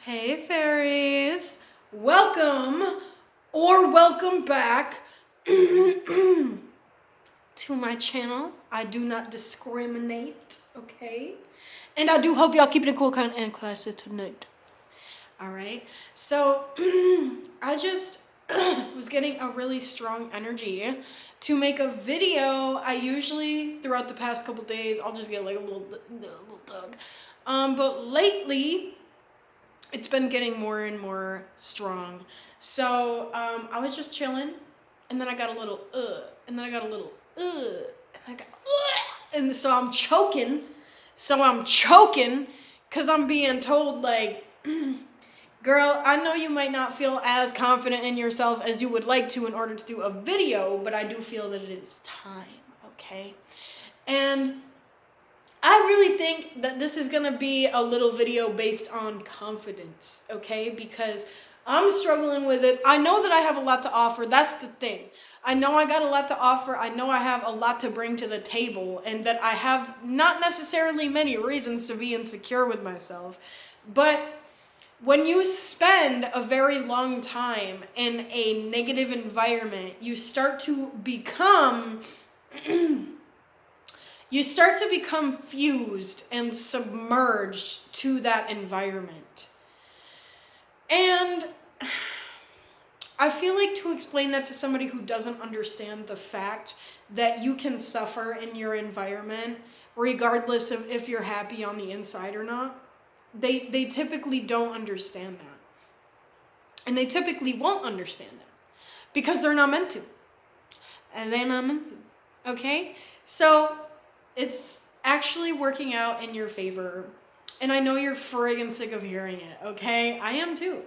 Hey fairies, welcome or welcome back to my channel. I do not discriminate, okay? And I do hope y'all keeping it cool, kind, and classy tonight. Alright, so I just was getting a really strong energy to make a video. I usually, throughout the past couple days, I'll just get like a little tug. But lately, it's been getting more and more strong. So I was just chilling, and then I got a little and then I got a little and I got and so I'm choking. So I'm choking because I'm being told like, girl, I know you might not feel as confident in yourself as you would like to in order to do a video, but I do feel that it is time, okay? And I really think that this is going to be a little video based on confidence, okay? Because I'm struggling with it. I know that I have a lot to offer. That's the thing. I know I got a lot to offer. I know I have a lot to bring to the table, and that I have not necessarily many reasons to be insecure with myself. But when you spend a very long time in a negative environment, you start to become fused and submerged to that environment. And I feel like to explain that to somebody who doesn't understand the fact that you can suffer in your environment regardless of if you're happy on the inside or not, they typically don't understand that. And they typically won't understand that because they're not meant to. And they're not meant to. Okay? So it's actually working out in your favor. And I know you're friggin' sick of hearing it, okay? I am too.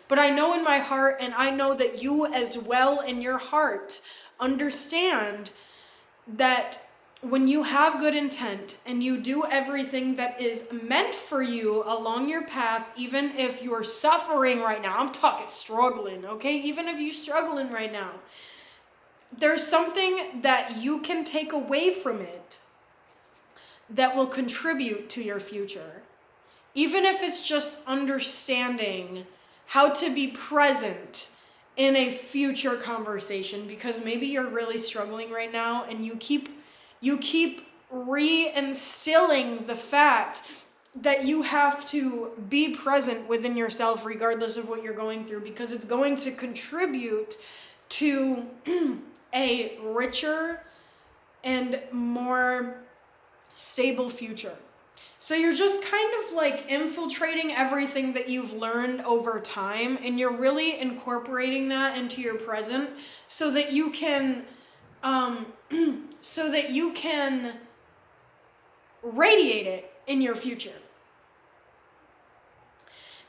But I know in my heart, and I know that you as well in your heart understand that when you have good intent and you do everything that is meant for you along your path, even if you're suffering right now, I'm talking struggling, okay? Even if you're struggling right now, there's something that you can take away from it that will contribute to your future. Even if it's just understanding how to be present in a future conversation, because maybe you're really struggling right now and you keep reinstilling the fact that you have to be present within yourself regardless of what you're going through, because it's going to contribute to a richer and more stable future. So you're just kind of like infiltrating everything that you've learned over time, and you're really incorporating that into your present so that you can radiate it in your future.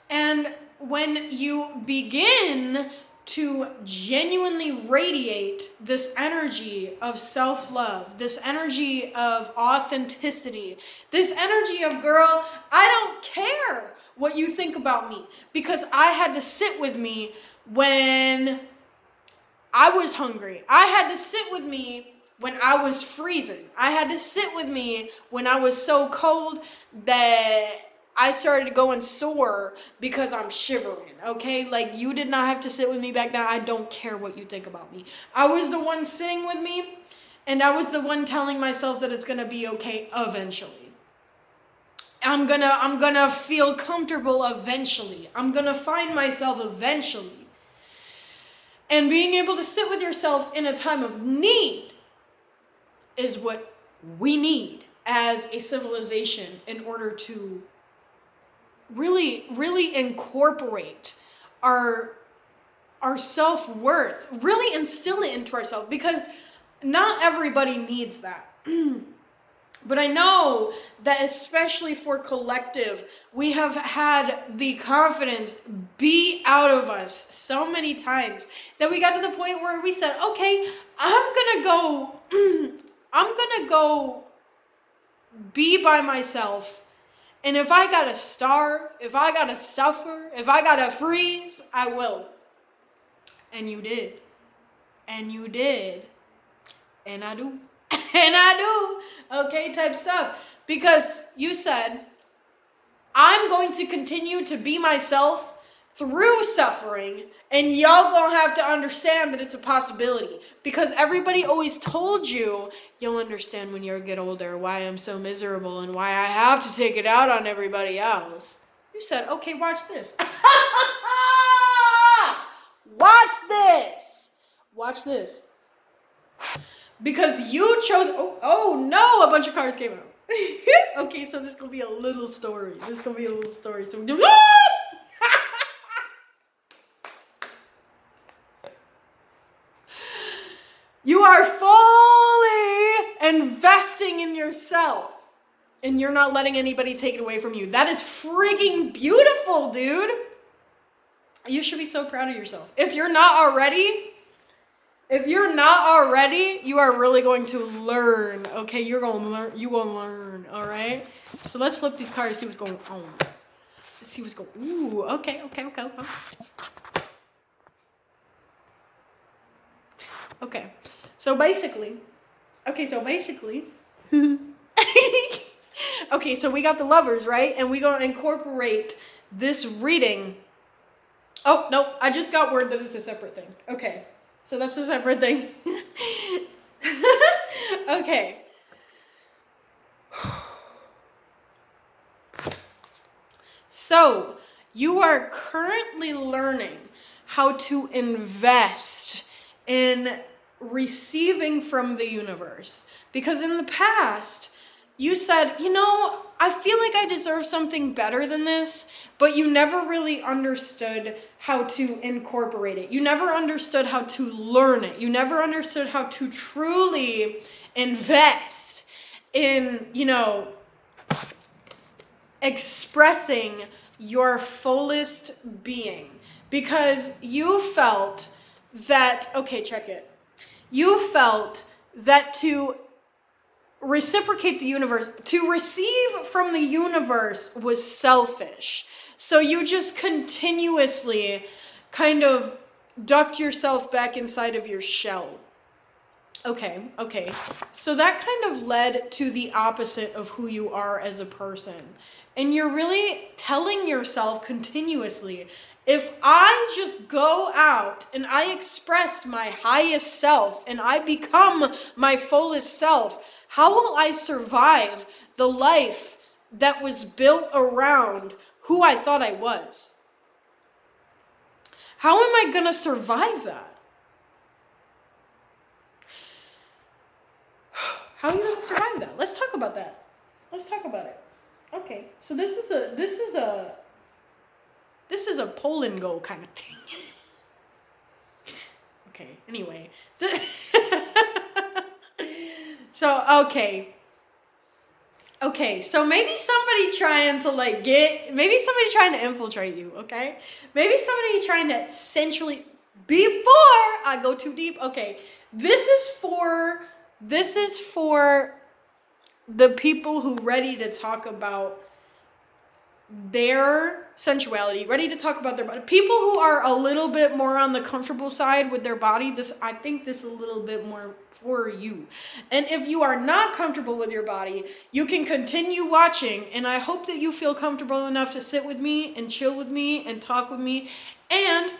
And when you begin to genuinely radiate this energy of self-love, this energy of authenticity, this energy of, girl, I don't care what you think about me, because I had to sit with me when I was hungry. I had to sit with me when I was freezing. I had to sit with me when I was so cold that I started going sore because I'm shivering, okay? Like, you did not have to sit with me back then. I don't care what you think about me. I was the one sitting with me, and I was the one telling myself that it's gonna be okay eventually. I'm gonna feel comfortable eventually. I'm gonna find myself eventually. And being able to sit with yourself in a time of need is what we need as a civilization in order to really incorporate our self-worth, really instill it into ourselves, because not everybody needs that. But I know that especially for collective, we have had the confidence beat out of us so many times that we got to the point where we said, okay, I'm gonna go be by myself. And if I gotta starve, if I gotta suffer, if I gotta freeze, I will. And you did. And you did. And I do. And I do. Okay, type stuff. Because you said, I'm going to continue to be myself through suffering, and y'all gonna have to understand that it's a possibility, because everybody always told you, you'll understand when you get older why I'm so miserable and why I have to take it out on everybody else. You said, okay, watch this. Watch this. Watch this. Because you chose, oh no, a bunch of cards came out. Okay, so this is gonna be a little story. So you are fully investing in yourself, and you're not letting anybody take it away from you. That is frigging beautiful, dude. You should be so proud of yourself. If you're not already, you are really going to learn. Okay, you're gonna learn. You will learn. All right. So let's flip these cards. See what's going on. Let's see what's going. Ooh. Okay. Okay. So basically. Okay. So we got the Lovers, right? And we're gonna incorporate this reading. Oh no! I just got word that it's a separate thing. Okay. So that's a separate thing. Okay. So, you are currently learning how to invest in receiving from the universe. Because in the past, you said, I feel like I deserve something better than this, but you never really understood how to incorporate it. You never understood how to learn it. You never understood how to truly invest in, expressing your fullest being. Because you felt that, okay, check it. You felt that to reciprocate the universe, to receive from the universe was selfish. So you just continuously kind of ducked yourself back inside of your shell. Okay. So that kind of led to the opposite of who you are as a person. And you're really telling yourself continuously, if I just go out and I express my highest self and I become my fullest self, how will I survive the life that was built around who I thought I was? How am I going to survive that? How are you going to survive that? Let's talk about that. Let's talk about it. Okay, so this is a pull and go kind of thing. Okay, anyway. So, okay, so maybe somebody trying to infiltrate you, okay? Maybe somebody trying to essentially, before I go too deep, okay, this is for the people who ready to talk about their sensuality, ready to talk about their body. People who are a little bit more on the comfortable side with their body, I think this is a little bit more for you. And if you are not comfortable with your body, you can continue watching, and I hope that you feel comfortable enough to sit with me and chill with me and talk with me, and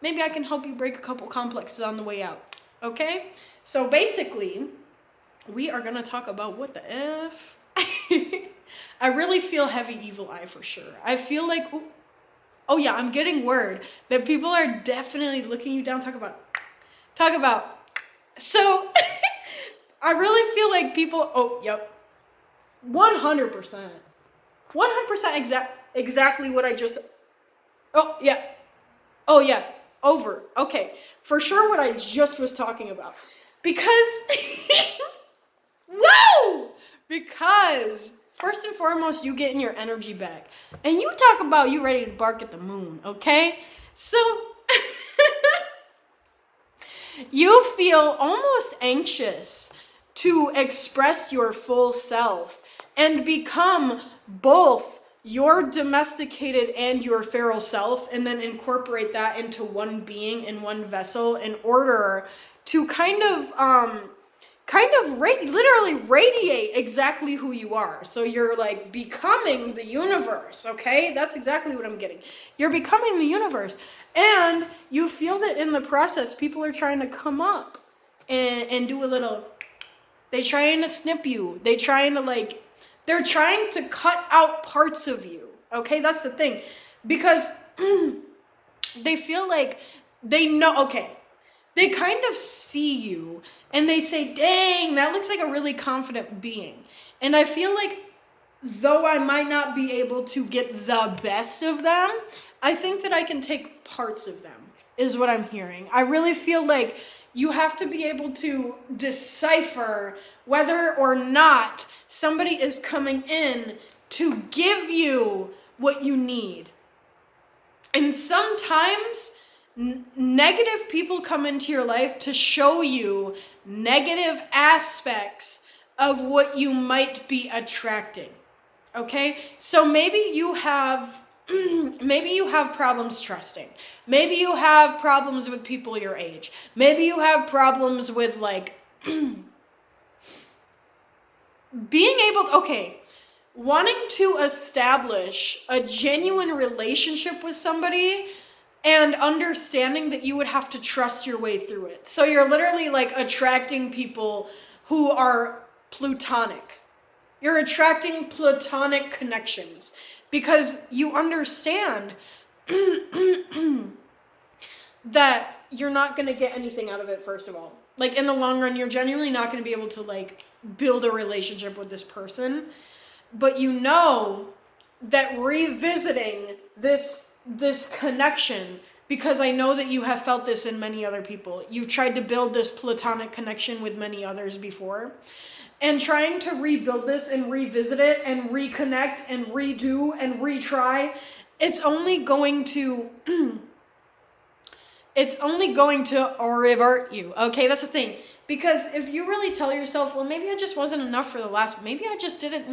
maybe I can help you break a couple complexes on the way out. Okay? So basically, we are going to talk about what the F. I really feel heavy evil eye for sure. I feel like, oh yeah, I'm getting word that people are definitely looking you down. Talk about. So, I really feel like people, 100%. 100% exactly what I just, oh yeah, over. Okay, for sure what I just was talking about. Because, whoa! Because, first and foremost, you getting your energy back. And you talk about you ready to bark at the moon, okay? So, you feel almost anxious to express your full self and become both your domesticated and your feral self, and then incorporate that into one being in one vessel in order to kind of kind of literally radiate exactly who you are. So you're like becoming the universe, okay? That's exactly what I'm getting. You're becoming the universe. And you feel that in the process, people are trying to come up and do a little, they're trying to snip you. They're trying to cut out parts of you, okay? That's the thing. Because they feel like they know, okay, they kind of see you and they say, dang, that looks like a really confident being. And I feel like though I might not be able to get the best of them, I think that I can take parts of them, is what I'm hearing. I really feel like you have to be able to decipher whether or not somebody is coming in to give you what you need. And sometimes negative people come into your life to show you negative aspects of what you might be attracting. Okay? So maybe you have problems trusting. Maybe you have problems with people your age. Maybe you have problems with like being able to, wanting to establish a genuine relationship with somebody and understanding that you would have to trust your way through it. So you're literally like attracting people who are plutonic. You're attracting platonic connections because you understand that you're not going to get anything out of it, first of all. Like in the long run, you're genuinely not going to be able to like build a relationship with this person. But you know that revisiting this connection, because I know that you have felt this in many other people. You've tried to build this platonic connection with many others before. And trying to rebuild this and revisit it and reconnect and redo and retry, it's only going to revert you. Okay, that's the thing. Because if you really tell yourself, well, maybe I just wasn't enough for the last, maybe I just didn't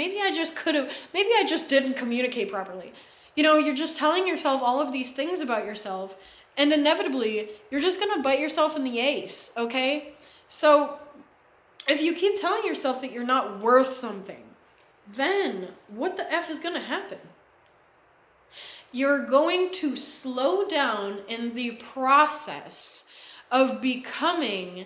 communicate properly. You know, you're just telling yourself all of these things about yourself, and inevitably, you're just going to bite yourself in the ace, okay? So, if you keep telling yourself that you're not worth something, then what the F is going to happen? You're going to slow down in the process of becoming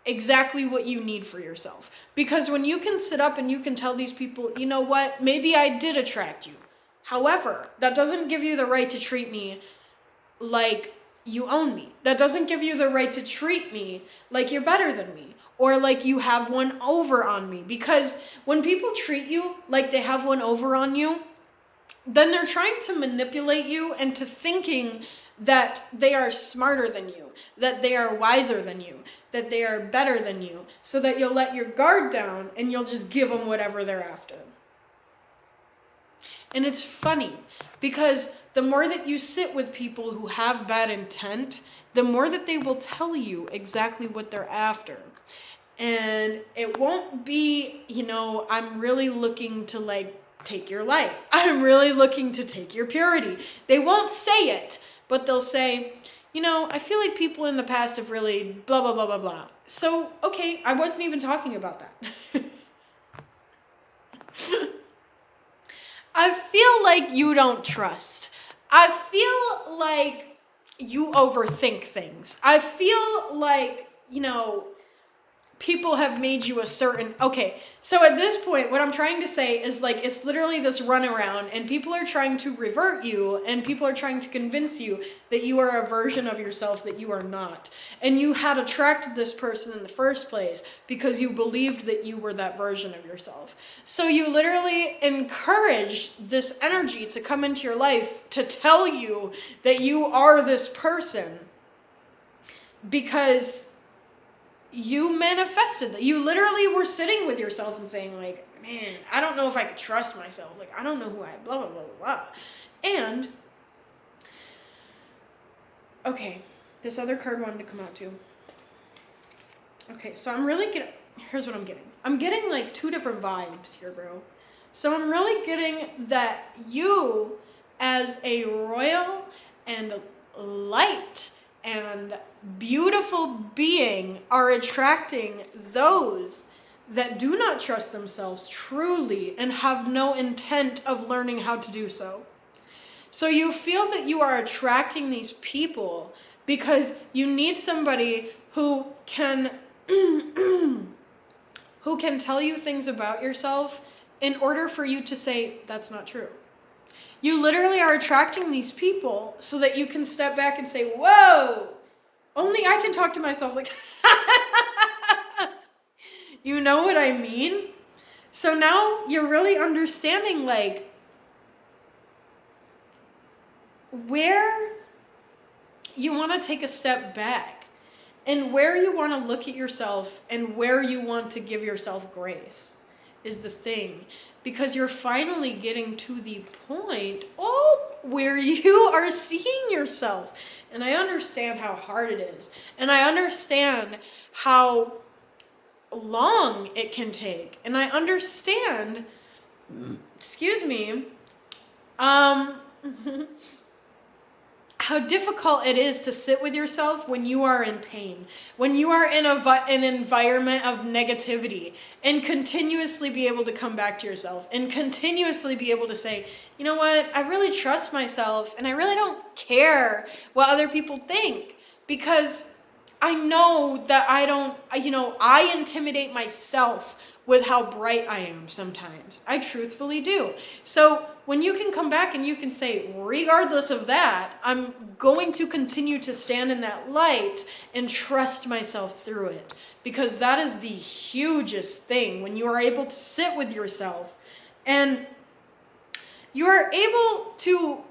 exactly what you need for yourself. Because when you can sit up and you can tell these people, you know what, maybe I did attract you. However, that doesn't give you the right to treat me like you own me. That doesn't give you the right to treat me like you're better than me or like you have one over on me. Because when people treat you like they have one over on you, then they're trying to manipulate you into thinking that they are smarter than you, that they are wiser than you, that they are better than you, so that you'll let your guard down and you'll just give them whatever they're after. And it's funny, because the more that you sit with people who have bad intent, the more that they will tell you exactly what they're after. And it won't be, I'm really looking to like take your light. I'm really looking to take your purity. They won't say it, but they'll say, I feel like people in the past have really blah, blah, blah, blah, blah. So, okay, I wasn't even talking about that. I feel like you don't trust. I feel like you overthink things. I feel like, people have made you a certain, so at this point, what I'm trying to say is like, it's literally this runaround and people are trying to revert you and people are trying to convince you that you are a version of yourself that you are not. And you had attracted this person in the first place because you believed that you were that version of yourself. So you literally encouraged this energy to come into your life to tell you that you are this person because you manifested that. You literally were sitting with yourself and saying like, man, I don't know if I could trust myself. Like, I don't know who I am, blah, blah, blah, blah, blah. And, this other card wanted to come out too. Okay, so I'm really getting, here's what I'm getting. I'm getting like two different vibes here, bro. So I'm really getting that you as a royal and light and beautiful being are attracting those that do not trust themselves truly and have no intent of learning how to do so. So you feel that you are attracting these people because you need somebody who can who can tell you things about yourself in order for you to say that's not true. You literally are attracting these people so that you can step back and say, whoa, only I can talk to myself like you know what I mean? So now you're really understanding like where you want to take a step back and where you want to look at yourself and where you want to give yourself grace is the thing. Because you're finally getting to the point, where you are seeing yourself. And I understand how hard it is. And I understand how long it can take. And I understand, excuse me, how difficult it is to sit with yourself when you are in pain, when you are in an environment of negativity, and continuously be able to come back to yourself and continuously be able to say, you know what, I really trust myself and I really don't care what other people think, because I know that I intimidate myself with how bright I am sometimes. I truthfully do. So when you can come back and you can say, regardless of that, I'm going to continue to stand in that light and trust myself through it. Because that is the hugest thing, when you are able to sit with yourself and you are able to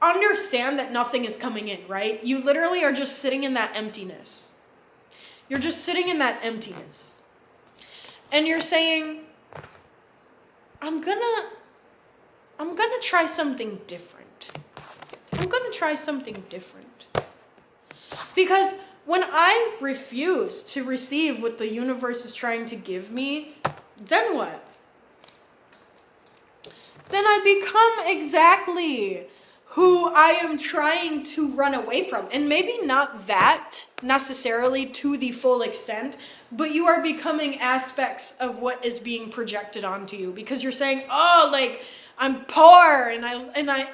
understand that nothing is coming in, right? You literally are just sitting in that emptiness. You're just sitting in that emptiness. And you're saying, I'm gonna try something different. I'm gonna try something different. Because when I refuse to receive what the universe is trying to give me, then what? Then I become exactly who I am trying to run away from. And maybe not that necessarily to the full extent, but you are becoming aspects of what is being projected onto you, because you're saying, oh, like, I'm poor and I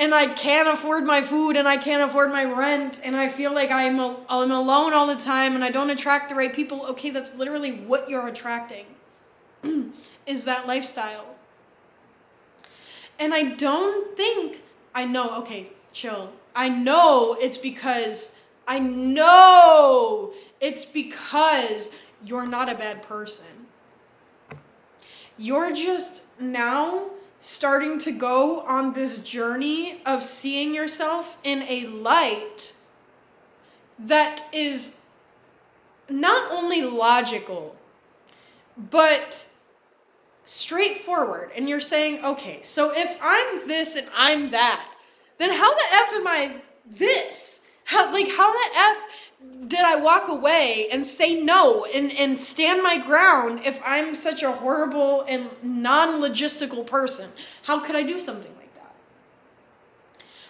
and I can't afford my food and I can't afford my rent and I feel like I'm alone all the time and I don't attract the right people. Okay, that's literally what you're attracting is that lifestyle. And I don't think, I know, okay, chill. I know it's because you're not a bad person. You're just now starting to go on this journey of seeing yourself in a light that is not only logical, but straightforward. And you're saying, okay, so if I'm this and I'm that, then how the F am I this? How the F did I walk away and say no and stand my ground if I'm such a horrible and non-logistical person? How could I do something like that?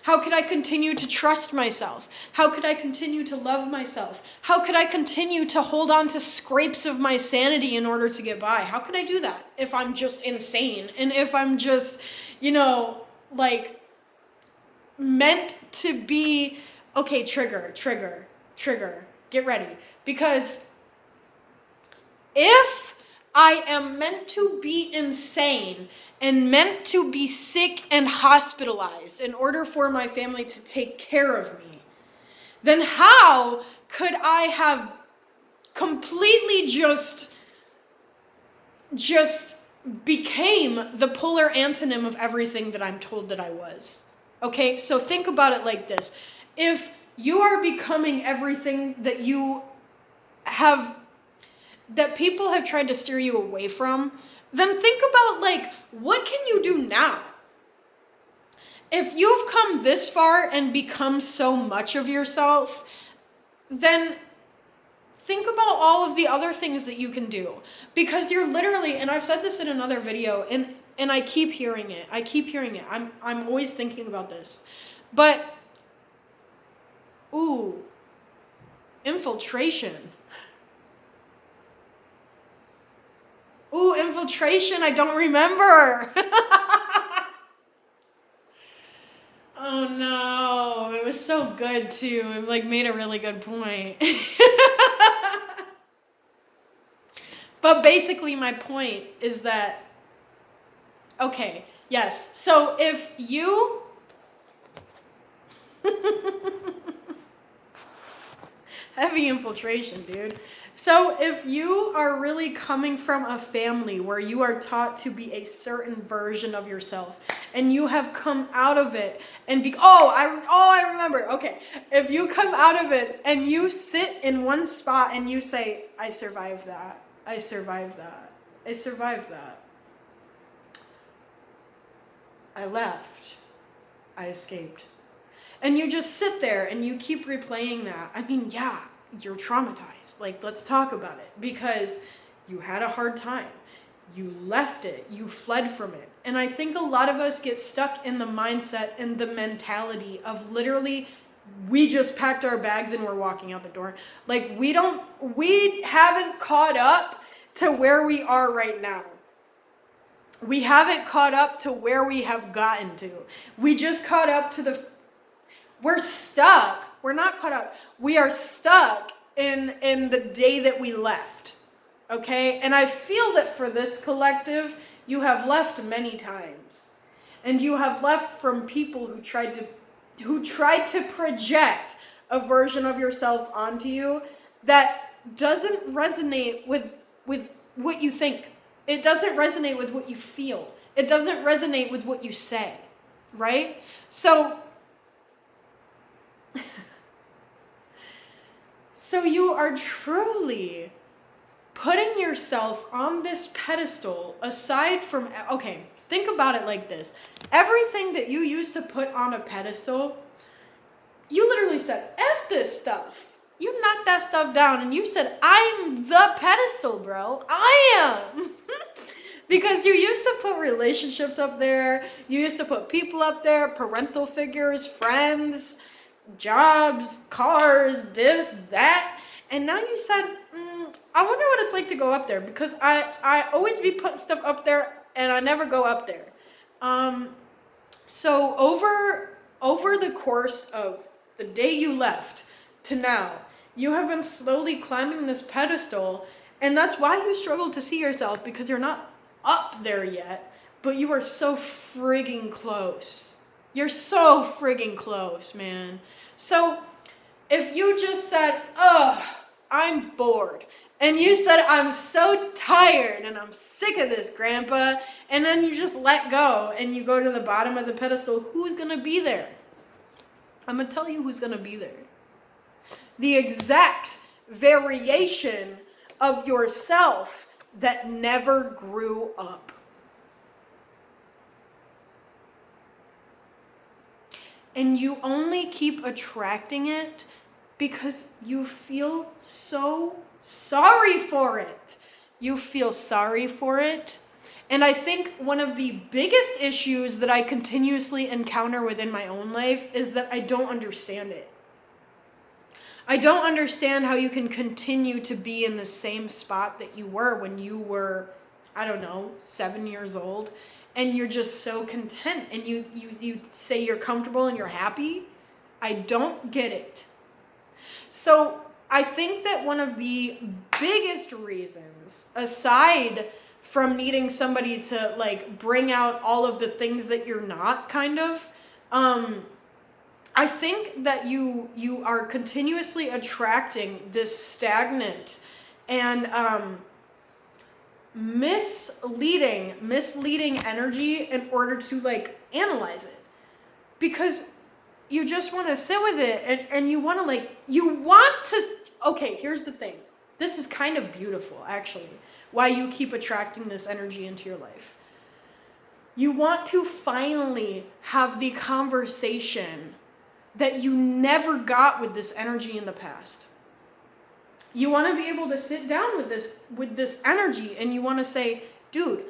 How could I continue to trust myself? How could I continue to love myself? How could I continue to hold on to scrapes of my sanity in order to get by? How could I do that if I'm just insane and if I'm just, meant to be, okay, trigger, get ready. Because if I am meant to be insane and meant to be sick and hospitalized in order for my family to take care of me, then how could I have completely just became the polar antonym of everything that I'm told that I was? Okay, so think about it like this. If you are becoming everything that that people have tried to steer you away from, then think about, what can you do now? If you've come this far and become so much of yourself, then think about all of the other things that you can do. Because you're literally, and I've said this in another video, and I keep hearing it. I'm always thinking about this. But Ooh, infiltration. Ooh, infiltration, I don't remember. Oh no, it was so good too. It like made a really good point. But basically my point is that, okay, yes. So if you heavy infiltration, dude. So if you are really coming from a family where you are taught to be a certain version of yourself and you have come out of it and I remember. Okay. If you come out of it and you sit in one spot and you say, I survived that. I survived that. I survived that. I left. I escaped. And you just sit there and you keep replaying that. I mean, yeah, you're traumatized. Like, let's talk about it. Because you had a hard time. You left it. You fled from it. And I think a lot of us get stuck in the mindset and the mentality of literally, we just packed our bags and we're walking out the door. Like, we haven't caught up to where we are right now. We haven't caught up to where we have gotten to. We just caught up to we're stuck. We're not caught up. We are stuck in the day that we left. Okay? And I feel that for this collective, you have left many times. And you have left from people who tried to project a version of yourself onto you that doesn't resonate with what you think. It doesn't resonate with what you feel. It doesn't resonate with what you say. Right? So you are truly putting yourself on this pedestal aside from, okay, think about it like this. Everything that you used to put on a pedestal, you literally said, F this stuff. You knocked that stuff down and you said, I'm the pedestal, bro. I am. Because you used to put relationships up there. You used to put people up there, parental figures, friends, jobs, cars, this, that. And now you said, I wonder what it's like to go up there, because I always be putting stuff up there and I never go up there. So over the course of the day you left to now, you have been slowly climbing this pedestal, and that's why you struggle to see yourself, because you're not up there yet, but you are so frigging close. You're so frigging close, man. So if you just said, I'm bored, and you said, I'm so tired and I'm sick of this, Grandpa, and then you just let go and you go to the bottom of the pedestal, who's going to be there? I'm going to tell you who's going to be there. The exact variation of yourself that never grew up. And you only keep attracting it because you feel so sorry for it. You feel sorry for it. And I think one of the biggest issues that I continuously encounter within my own life is that I don't understand it. I don't understand how you can continue to be in the same spot that you were when you were, 7 years old, and you're just so content, and you say you're comfortable and you're happy. I don't get it. So I think that one of the biggest reasons, aside from needing somebody to like bring out all of the things that you're not, I think that you are continuously attracting this stagnant and misleading energy in order to like analyze it, because you just want to sit with it and you want to okay, here's the thing. This is kind of beautiful, actually, why you keep attracting this energy into your life. You want to finally have the conversation that you never got with this energy in the past. You want to be able to sit down with this energy and you want to say, dude,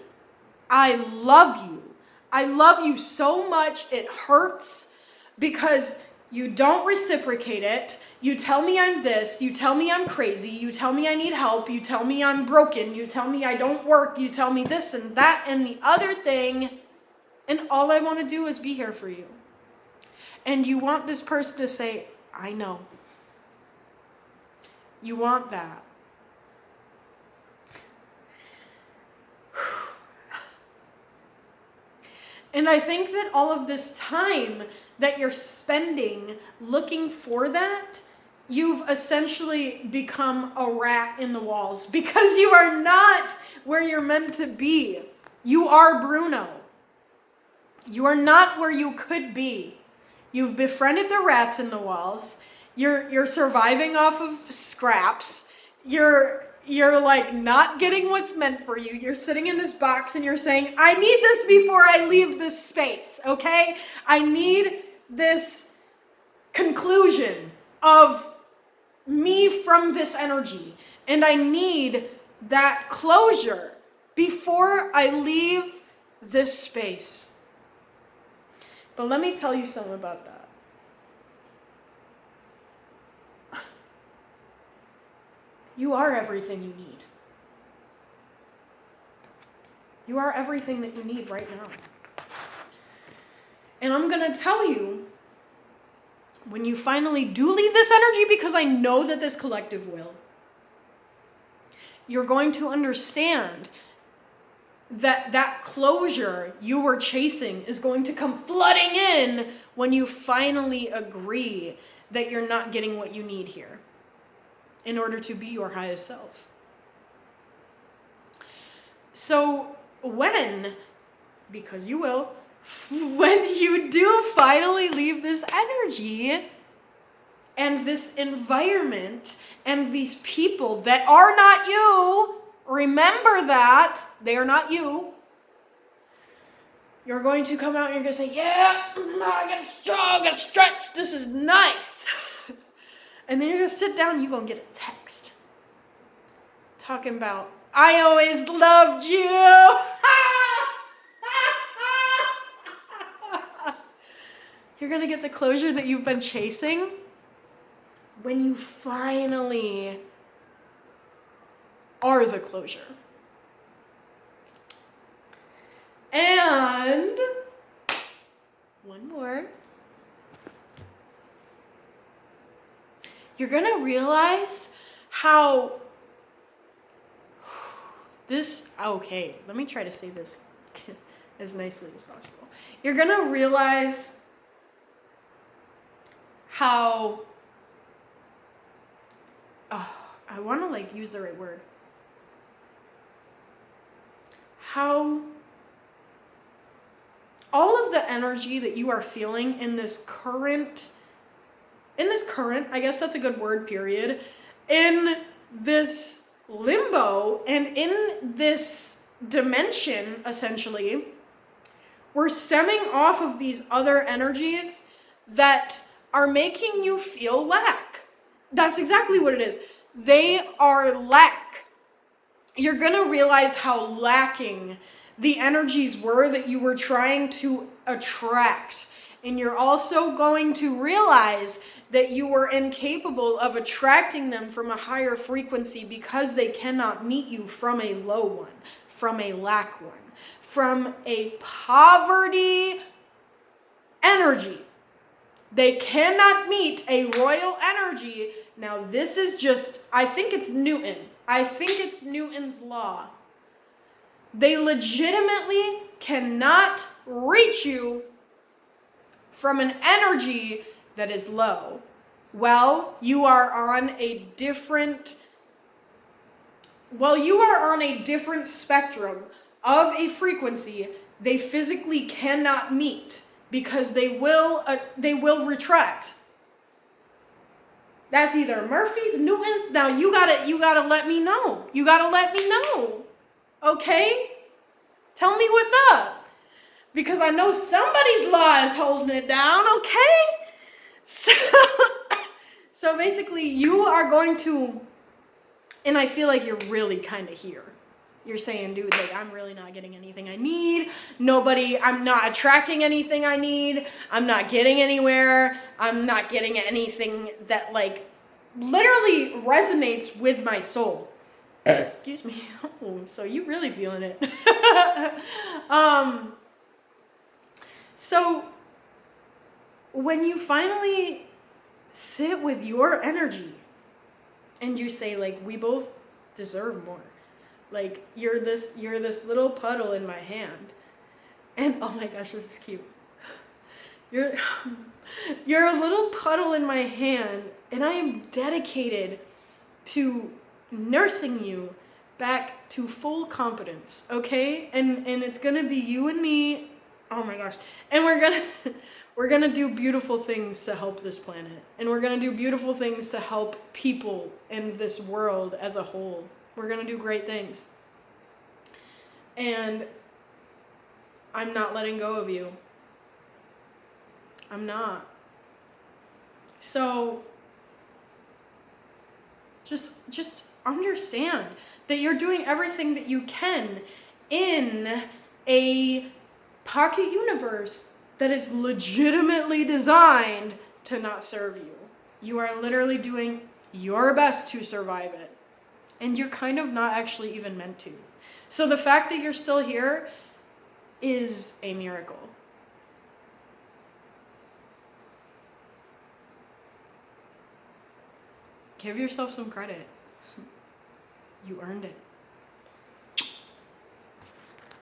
I love you. I love you so much it hurts, because You don't reciprocate it. You tell me I'm this. You tell me I'm crazy. You tell me I need help. You tell me I'm broken. You tell me I don't work. You tell me this and that and the other thing. And all I want to do is be here for you. And you want this person to say, I know. You want that. And I think that all of this time that you're spending looking for that, you've essentially become a rat in the walls because you are not where you're meant to be. You are Bruno. You are not where you could be. You've befriended the rats in the walls. You're surviving off of scraps. You're like not getting what's meant for you. You're sitting in this box and you're saying, I need this before I leave this space, okay? I need this conclusion of me from this energy. And I need that closure before I leave this space. But let me tell you something about that. You are everything you need. You are everything that you need right now. And I'm going to tell you, when you finally do leave this energy, because I know that this collective will, you're going to understand that that closure you were chasing is going to come flooding in when you finally agree that you're not getting what you need here in order to be your highest self. So because you will, when you do finally leave this energy and this environment and these people that are not you, remember that they are not you. You're going to come out and you're going to say, yeah, I got strong, I got to stretch, this is nice. And then you're going to sit down and you're going to get a text talking about, I always loved you. You're going to get the closure that you've been chasing when you finally are the closure. And one more. You're going to realize how okay, let me try to say this as nicely as possible. You're going to realize how, I want to use the right word. How all of the energy that you are feeling in this current, I guess that's a good word, period, in this limbo and in this dimension, essentially, we're stemming off of these other energies that are making you feel lack. That's exactly what it is. They are lack. You're going to realize how lacking the energies were that you were trying to attract. And you're also going to realize that you were incapable of attracting them from a higher frequency because they cannot meet you from a low one, from a lack one, from a poverty energy. They cannot meet a royal energy. Now this is just, I think it's Newton. I think it's Newton's law. They legitimately cannot reach you from an energy that is low. Well, you are on a different spectrum of a frequency they physically cannot meet because they will retract. That's either Murphy's, Newton's. Now you gotta let me know. You gotta let me know. Okay? Tell me what's up. Because I know somebody's law is holding it down, okay? So basically you are going to, and I feel like you're really kind of here. You're saying, dude, like, I'm really not getting anything I need. I'm not attracting anything I need. I'm not getting anywhere. I'm not getting anything that, like, literally resonates with my soul. Excuse me. Oh, so you really feeling it. So when you finally sit with your energy and you say, like, we both deserve more. Like, you're this little puddle in my hand. And oh my gosh, this is cute. You're a little puddle in my hand, and I am dedicated to nursing you back to full competence, okay? And it's gonna be you and me. Oh my gosh. And we're gonna do beautiful things to help this planet. And we're gonna do beautiful things to help people in this world as a whole. We're gonna do great things. And I'm not letting go of you. I'm not. So just understand that you're doing everything that you can in a pocket universe that is legitimately designed to not serve you. You are literally doing your best to survive it. And you're kind of not actually even meant to. So the fact that you're still here is a miracle. Give yourself some credit. You earned it.